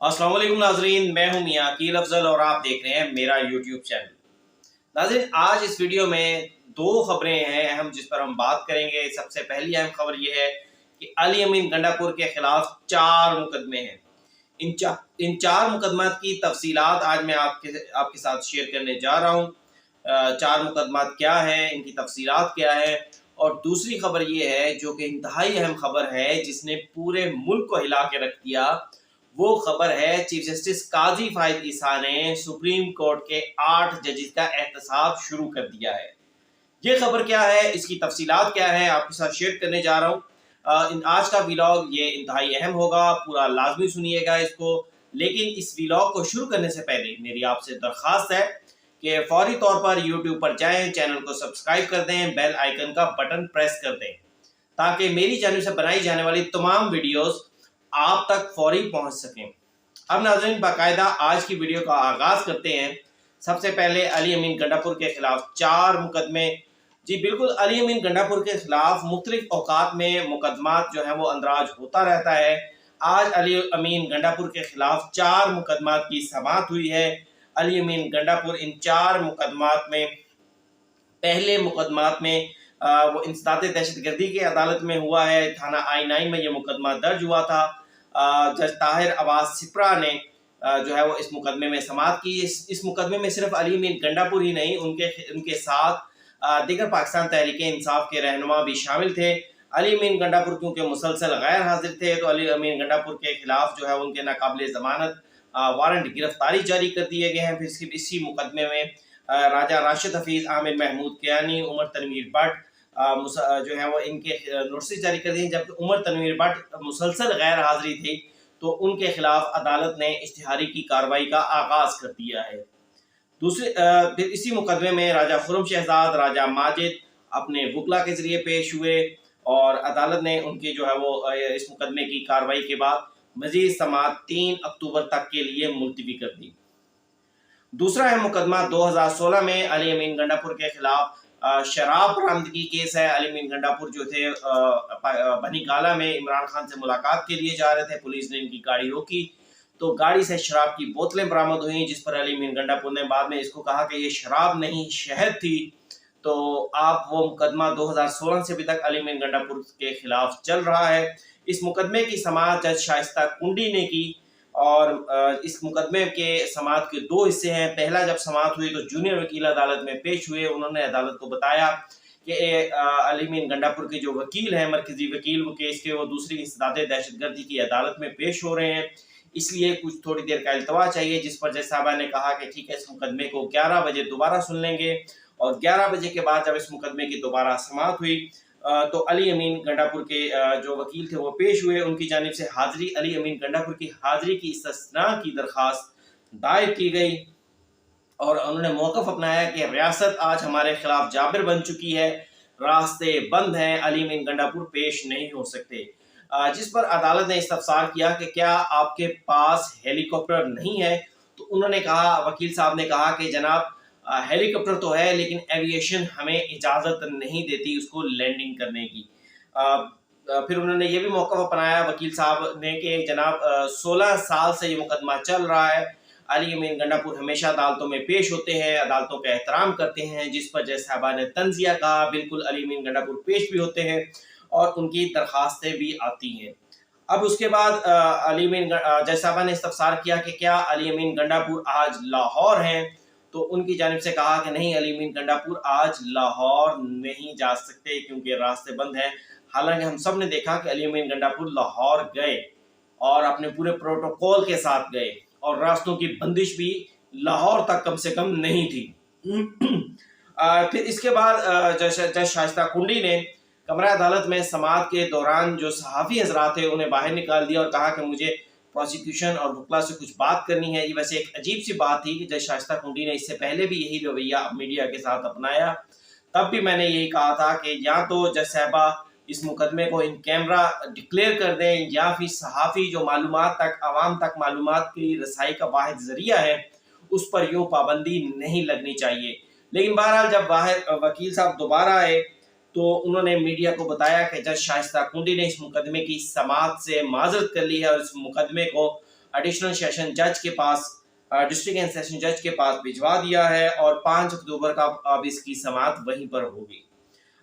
अस्सलाम वालेकुम नाजरीन, मैं हूं मियां अकील अफजल और आप देख रहे हैं मेरा यूट्यूब चैनल। नाजरीन, आज इस वीडियो में दो खबरें हैं अहम जिस पर हम बात करेंगे। सबसे पहली अहम खबर यह है कि अली अमीन गंडापुर के खिलाफ 4 मुकदमे हैं। इन चार मुकदमात की तफसीलात आज मैं आपके साथ शेयर करने जा रहा हूँ। 4 मुकदमात क्या है, इनकी तफसीलात क्या है। और दूसरी खबर ये है जो कि इंतहाई अहम खबर है, जिसने पूरे मुल्क को हिला के रख दिया। वो खबर है चीफ जस्टिस काजी फाहिद ईसा ने सुप्रीम कोर्ट के 8 जजेस का एहतसाब शुरू कर दिया है। ये खबर क्या है, इसकी तफसीलात क्या है, आपके साथ शेयर करने जा रहा हूँ। आज का व्लॉग ये इंतहाई अहम होगा, पूरा लाजमी सुनिएगा इसको। लेकिन इस व्लॉग को शुरू करने से पहले मेरी आपसे दरख्वास्त है कि फौरी तौर पर यूट्यूब पर जाएं, चैनल को सब्सक्राइब कर दें, बेल आइकन का बटन प्रेस कर दें, ताकि मेरी चैनल से बनाई जाने वाली तमाम वीडियोस आप तक फौरी पहुंच सकें। अब नाज़रीन, बाकायदा आज की वीडियो का आगाज़ करते हैं। सबसे पहले अली अमीन गंडापुर के खिलाफ 4 मुकदमे। जी बिल्कुल, अली अमीन गंडापुर के खिलाफ मुख्तलिफ औकात में मुकदमात जो है वो अंदराज होता रहता है। आज अली अमीन गंडापुर के खिलाफ 4 मुकदमात की समाअत हुई है। अली अमीन गंडापुर इन 4 मुकदमात में, पहले मुकदमात में वो इंसदाद दहशत गर्दी की अदालत में हुआ है। थाना I-9 में ये मुकदमा दर्ज हुआ था। जज ताहिर अब्बास सिपरा ने जो है वो इस मुकदमे में समाअत की। इस मुकदमे में सिर्फ अली अमीन गंडापुर ही नहीं, उनके साथ दीगर पाकिस्तान तहरीक इंसाफ के रहनुमा भी शामिल थे। अली अमीन गंडापुर क्योंकि मुसलसल गैर हाजिर थे, तो अली अमीन गंडापुर के खिलाफ जो है उनके नाकाबिले ज़मानत वारंट गिरफ्तारी जारी कर दिए गए हैं। फिर इसी मुकदमे में राजा राशिद हफीज़, आमिर महमूद कियानी, उमर तनवीर भट्ट जो है वो इनके नोटिस जारी कर दिए। जबकि उमर तनवीर भट्ट मुसलसल गैर हाजिरी थी, तो उनके खिलाफ अदालत ने इश्तिहारी की कार्रवाई का आगाज़ कर दिया है। फिर इसी मुकदमे में राजा खुर्रम शहजाद, राजा माजिद अपने वकला के जरिए पेश हुए और अदालत ने उनकी जो है वो इस मुकदमे की कार्रवाई के बाद मजीद समाअत 3 अक्टूबर तक के लिए मुलतवी कर दी। दूसरा है मुकदमा 2016 में अली अमीन गंडापुर के खिलाफ शराब बरामदगी केस है। अली अमीन गंडापुर जो थे बनी गाला में इमरान खान से मुलाकात के लिए जा रहे थे। पुलिस ने इनकी गाड़ी रोकी तो गाड़ी से शराब की बोतलें बरामद हुई, जिस पर अली अमीन गंडापुर ने बाद में इसको कहा कि ये शराब नहीं शहद थी। तो आप वो मुकदमा 2016 से अभी तक अली अमीन गंडापुर के खिलाफ चल रहा है। इस मुकदमे की समाअत जज शाइस्ता कुंडी ने की और इस मुकदमे के समाअत के 2 हिस्से हैं। पहला जब समाअत हुई तो जूनियर वकील अदालत में पेश हुए। उन्होंने अदालत को बताया कि अली अमीन गंडापुर के जो वकील हैं, मरकजी वकील, वो केस के वो दूसरी इंसदाद दहशतगर्दी की अदालत में पेश हो रहे हैं, इसलिए कुछ थोड़ी देर का इल्तवा चाहिए। जिस पर जज साहबा ने कहा कि ठीक है, इस मुकदमे को 11 बजे दोबारा सुन लेंगे। और 11 बजे के बाद जब इस मुकदमे की दोबारा समाअत हुई तो अली अमीन गंडापुर के जो वकील थे वो पेश हुए। उनकी जानिब से हाजिरी, अली अमीन गंडापुर की हाजिरी की इस्तिस्ना की दरख्वास्त दायर की गई और उन्होंने मौक़िफ़ अपनाया कि रियासत आज हमारे खिलाफ जाबिर बन चुकी है, रास्ते बंद हैं, अली अमीन गंडापुर पेश नहीं हो सकते। जिस पर अदालत ने इस्तफसार किया कि क्या आपके पास हेलीकॉप्टर नहीं है। तो उन्होंने कहा, वकील साहब ने कहा कि जनाब हेलीकॉप्टर तो है, लेकिन एविएशन हमें इजाज़त नहीं देती उसको लैंडिंग करने की। फिर उन्होंने ये भी मौक़िफ़ अपनाया वकील साहब ने कि जनाब 16 साल से ये मुकदमा चल रहा है, अली अमीन गंडापुर हमेशा अदालतों में पेश होते हैं, अदालतों का एहतराम करते हैं। जिस पर जज साहबा ने तंज़िया कहा, बिल्कुल अली अमीन गंडापुर पेश भी होते हैं और उनकी दरख्वास्तें भी आती हैं। अब उसके बाद जज साहबा ने इस्तफसार किया कि क्या अली अमीन गंडापुर आज लाहौर हैं। तो उनकी जानिब से कहा कि नहीं, अली अमीन गंडापुर आज लाहौर नहीं जा सकते क्योंकि रास्ते बंद हैं। हालांकि हम सब ने देखा कि अली अमीन गंडापुर लाहौर गए और अपने पूरे प्रोटोकॉल के साथ गए और रास्तों की बंदिश भी लाहौर तक कम से कम नहीं थी। फिर इसके बाद जज शाइस्ता कुंडी ने कमरा अदालत में समाअत के दौरान जो सहाफ़ी हजरात थे उन्हें बाहर निकाल दिया और कहा कि मुझे प्रोसिक्यूशन और वकला से कुछ बात करनी है। ये वैसे एक अजीब सी बात थी कि जज शाइस्ता कुंडी ने इससे पहले भी यही रवैया मीडिया के साथ अपनाया। तब भी मैंने यही कहा था कि या तो जज साहबा इस मुकदमे को इन कैमरा डिक्लेयर कर दें, या फिर सहाफ़ी जो मालूमात तक, आवाम तक मालूमात की रसाई का वाहिद ज़रिया है, उस पर यूँ पाबंदी नहीं लगनी चाहिए। लेकिन बहरहाल जब बाहर वकील साहब दोबारा आए तो उन्होंने मीडिया को बताया कि जज शाइस्ता कुंडी ने इस मुकदमे की समाअत से माजरत कर ली है और इस मुकदमे को एडिशनल सेशन जज के पास, डिस्ट्रिक्ट एंड सेशन जज के पास भिजवा दिया है और 5 अक्टूबर का अब इसकी समाअत वहीं पर होगी।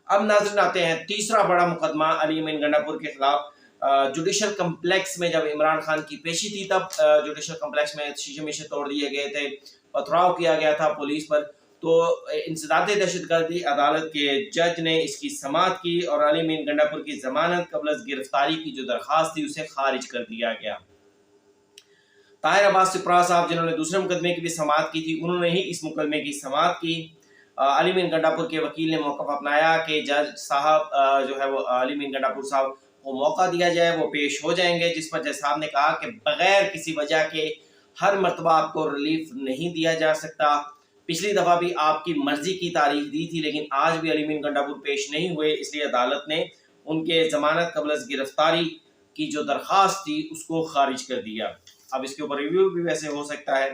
अब नाज़रीन आते हैं तीसरा बड़ा मुकदमा अली अमीन गंडापुर के खिलाफ। जुडिशल कम्प्लेक्स में जब इमरान खान की पेशी थी तब जुडिशल कम्प्लेक्स में शीशे मीशे तोड़ दिए गए थे, पथराव किया गया था पुलिस पर। तो इंसदाद दहशतगर्दी अदालत के जज ने इसकी समाअत की और अली अमीन गंडापुर की जमानत कबल गिरफ्तारी की जो दरख्वास्त थी उसे खारिज कर दिया गया। ताहिर अब्बास सिपरा साहब जिन्होंने दूसरे मुकदमे की भी समाअत की थी, उन्होंने ही इस मुकदमे की समाअत की। अली अमीन गंडापुर के वकील ने मौक़िफ़ अपनाया कि जज साहब जो है वो अली अमीन गंडापुर साहब को मौका दिया जाए, वो पेश हो जाएंगे। जिस पर जज साहब ने कहा कि बगैर किसी वजह के हर मरतबा आपको रिलीफ नहीं दिया जा सकता। पिछली दफ़ा भी आपकी मर्जी की तारीख दी थी लेकिन आज भी अली अमीन गंडापुर पेश नहीं हुए, इसलिए अदालत ने उनके ज़मानत कबल गिरफ्तारी की जो दरख्वास्त थी उसको खारिज कर दिया। अब इसके ऊपर रिव्यू भी वैसे हो सकता है।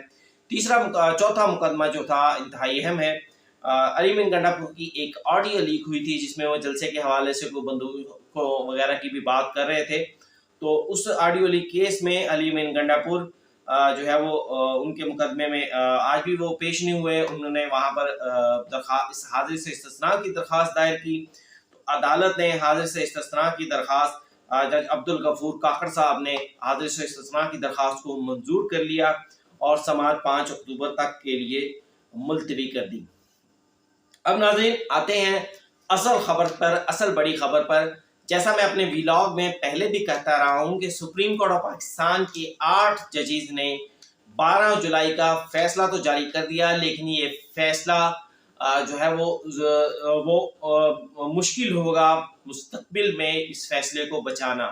चौथा मुकदमा जो था इंतहाई अहम है। अली अमीन गंडापुर की एक ऑडियो लीक हुई थी जिसमें वो जलसे के हवाले से कोई बंदूकों वगैरह की भी बात कर रहे थे। तो उस ऑडियो लीक केस में अली अमीन गंडापुर जो है वो उनके मुकदमे में आज भी वो पेश नहीं हुए। उन्होंने वहाँ पर हाजिर से इस्तिस्ना की दरख्वास्त दायर की। तो अदालत ने हाजिर से इस्तिस्ना की दरख्वास्त, जज अब्दुल गफूर काकड़ साहब ने हाजिर से इस्तिस्ना की दरख्वास्त को मंजूर कर लिया और समाअत 5 अक्टूबर तक के लिए मुलतवी कर दी। अब नाज़रीन आते हैं असल खबर पर, असल बड़ी खबर पर। जैसा मैं अपने व्लॉग में पहले भी कहता रहा हूँ कि सुप्रीम कोर्ट ऑफ पाकिस्तान के 8 जजेस ने 12 जुलाई का फैसला तो जारी कर दिया, लेकिन ये फैसला जो है वो मुश्किल होगा मुस्तकबिल में इस फैसले को बचाना।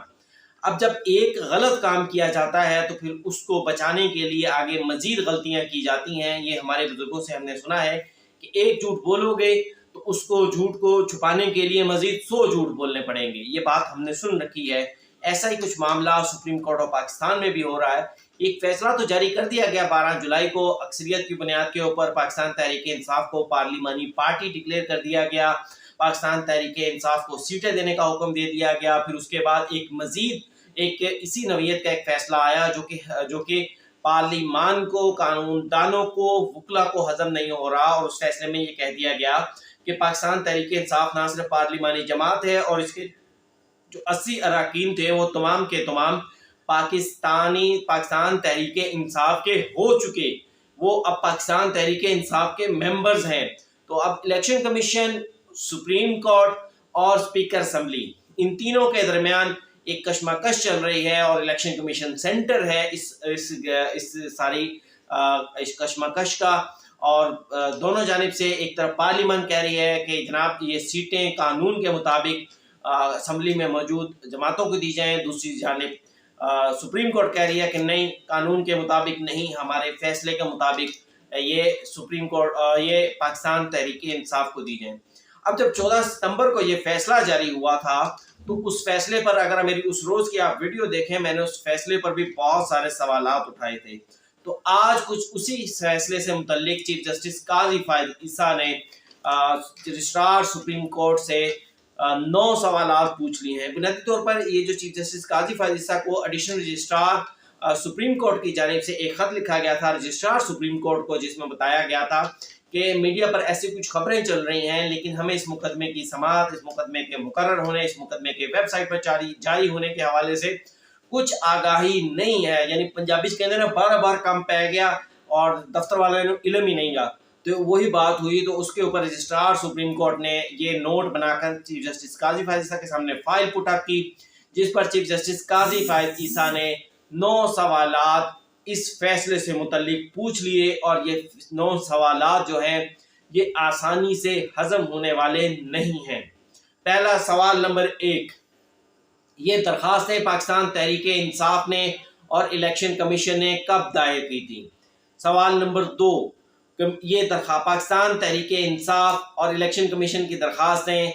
अब जब एक गलत काम किया जाता है तो फिर उसको बचाने के लिए आगे मजीद गलतियां की जाती हैं। ये हमारे बुजुर्गों से हमने सुना है कि एक झूठ बोलोगे तो उसको झूठ को छुपाने के लिए मजीद 100 झूठ बोलने पड़ेंगे। ये बात हमने सुन रखी है। ऐसा ही कुछ मामला सुप्रीम कोर्ट ऑफ पाकिस्तान में भी हो रहा है। एक फैसला तो जारी कर दिया गया 12 जुलाई को, अक्सरियत की बुनियाद के ऊपर पाकिस्तान तहरीक इंसाफ को पार्लिमानी पार्टी डिक्लेयर कर दिया गया। पाकिस्तान तहरीक इंसाफ को सीटें देने का हुक्म दे दिया गया। फिर उसके बाद एक मजीद इसी नवीयत का एक फैसला आया जो कि पार्लिमान को, कानूनदानों को, वकला को हजम नहीं हो रहा। और उस फैसले में ये कह दिया गया कि पाकिस्तान तहरीक इंसाफ ना सिर्फ पार्लिमानी जमात है और इसके जो 80 अरकान थे वो तमाम के तमाम पाकिस्तान तहरीक इंसाफ के हो चुके, वो अब पाकिस्तान तहरीक इंसाफ के मेंबर्स हैं। तो अब इलेक्शन कमीशन, सुप्रीम कोर्ट और स्पीकर असम्बली, इन तीनों के दरमियान एक कशमकश चल रही है और इलेक्शन कमीशन सेंटर है इस सारी इस कशमकश का। और दोनों जानिब से एक तरफ पार्लियामेंट कह रही है कि जनाब ये सीटें कानून के मुताबिक असम्बली में मौजूद जमातों को दी जाएं, दूसरी जानिब सुप्रीम कोर्ट कह रही है कि नहीं, कानून के मुताबिक नहीं, हमारे फैसले के मुताबिक ये सुप्रीम कोर्ट ये पाकिस्तान तहरीक इंसाफ को दी जाएं। अब जब 14 सितंबर को ये फैसला जारी हुआ था तो उस फैसले पर अगर मेरी उस रोज की आप वीडियो देखें, मैंने उस फैसले पर भी बहुत सारे सवालात उठाए थे। तो आज कुछ उसी फैसले से मुतल्लिक चीफ जस्टिस काजी फायद ईसा ने रजिस्ट्रार सुप्रीम कोर्ट से 9 सवालात पूछ लिए हैं। बुनियादी तौर पर ये जो चीफ जस्टिस काजी फायद ईसा को एडिशनल रजिस्ट्रार सुप्रीम कोर्ट की जानिब से एक खत लिखा गया था रजिस्ट्रार सुप्रीम कोर्ट को, जिसमें बताया गया था कि मीडिया पर ऐसी कुछ खबरें चल रही हैं लेकिन हमें इस मुकदमे की समाअत, इस मुकदमे के मुकर्रर होने, इस मुकदमे के वेबसाइट पर जारी होने के हवाले से कुछ आगाही नहीं है। यानी पंजाबी कहते हैं ना, बार काम पै गया और दफ्तर वाले ने इलम ही नहीं गा। तो वही बात हुई। तो उसके ऊपर रजिस्ट्रार सुप्रीम कोर्ट ने ये नोट बनाकर चीफ जस्टिस काजी फायद ईसा के सामने फाइल पुट अप की, जिस पर चीफ जस्टिस काजी फायद ईसा ने 9 सवालात इस फैसले से मुतल्लिक पूछ लिए। और ये 9 सवालात जो हैं ये आसानी से हजम होने वाले नहीं हैं। पहला सवाल नंबर 1, ये दरखास्तें पाकिस्तान तहरीक इंसाफ ने और इलेक्शन कमीशन ने कब दायर की थी? सवाल नंबर 2, ये पाकिस्तान तहरीक इंसाफ और इलेक्शन कमीशन की दरखास्तें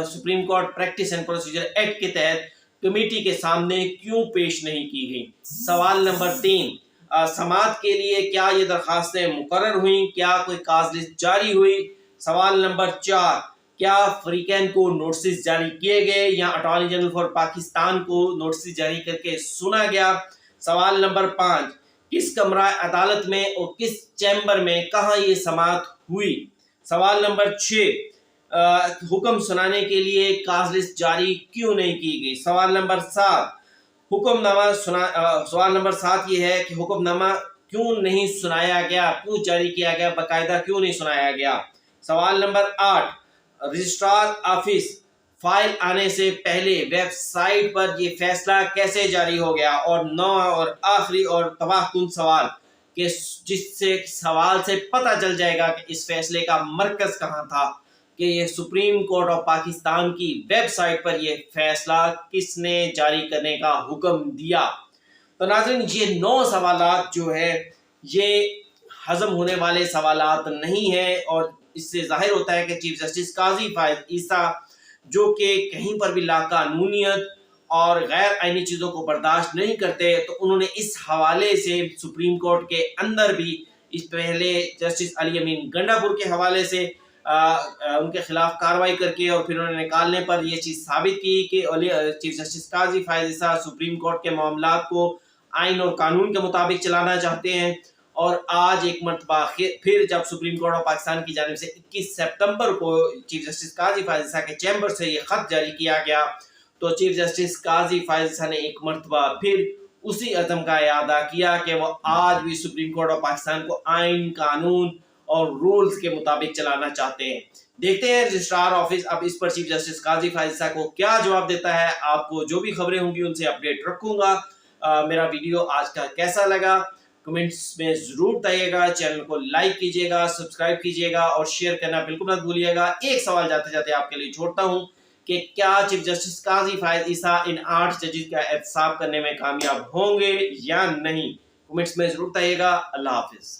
supreme court practice and procedure act के तहत कमेटी के सामने क्यों पेश नहीं की गई? सवाल नंबर 3, समाअत के लिए क्या ये दरखास्तें मुकर्रर हुई, क्या कोई काज लिस्ट जारी हुई? सवाल नंबर 4, क्या फ्रीकैन को नोटिस जारी किए गए या अटॉर्नी जनरल फॉर पाकिस्तान को नोटिस जारी करके सुना गया? सवाल नंबर 5, किस कमरा अदालत में और किस चैम्बर में कहाँ ये समाअत हुई? सवाल नंबर 6, हुक्म सुनाने के लिए काज लिस्ट जारी क्यों नहीं की गई? सवाल नंबर 7, सवाल नंबर 7 ये है कि हुक्मनामा क्यों नहीं सुनाया गया, क्यों जारी किया गया, बाकायदा क्यों नहीं सुनाया गया? सवाल नंबर 8, रजिस्ट्रार ऑफिस फाइल आने से पहले वेबसाइट पर ये फैसला कैसे जारी हो गया? और 9 और आखिरी और तबाहकुन सवाल कि जिससे सवाल से पता चल जाएगा कि इस फैसले का मरकज कहाँ था, कि ये सुप्रीम कोर्ट ऑफ पाकिस्तान की वेबसाइट पर ये फैसला किसने जारी करने का हुक्म दिया। तो नाज़रीन, ये 9 सवालात जो है ये हजम होने वाले सवालात नहीं है, और इससे जाहिर होता है कि चीफ जस्टिस काजी फायद ईसा जो कि कहीं पर भी लाकानूनियत और गैर आईनी चीज़ों को बर्दाश्त नहीं करते, तो उन्होंने इस हवाले से सुप्रीम कोर्ट के अंदर भी इस पहले जस्टिस अली अमीन गंडापुर के हवाले से उनके खिलाफ कार्रवाई करके और फिर उन्हें निकालने पर यह चीज़ साबित की कि चीफ जस्टिस काजी फायद ईसा सुप्रीम कोर्ट के मामलात को आइन और कानून के मुताबिक चलाना चाहते हैं। और आज एक मरतबा फिर जब सुप्रीम कोर्ट ऑफ पाकिस्तान की जानिब से 21 सितंबर को चीफ जस्टिस काजी फायद ईसा के चैम्बर से ये खत जारी किया गया, तो चीफ जस्टिस काजी फायद ईसा ने एक मरतबा फिर उसी अज़म का इयादा किया कि वो आज भी सुप्रीम कोर्ट ऑफ पाकिस्तान को आइन, कानून और रूल्स के मुताबिक चलाना चाहते हैं। देखते हैं रजिस्ट्रार ऑफिस अब इस पर चीफ जस्टिस काजी फायद ईसा को क्या जवाब देता है। आपको जो भी खबरें होंगी उनसे अपडेट रखूंगा। मेरा वीडियो आज का कैसा लगा कमेंट्स में जरूर बताइएगा। चैनल को लाइक कीजिएगा, सब्सक्राइब कीजिएगा और शेयर करना बिल्कुल मत भूलिएगा। एक सवाल जाते जाते आपके लिए छोड़ता हूं कि क्या चीफ जस्टिस काजी फायद ईसा इन 8 जजेस का एहतसाब करने में कामयाब होंगे या नहीं? कमेंट्स में जरूर बताइएगा। अल्लाह हाफिज।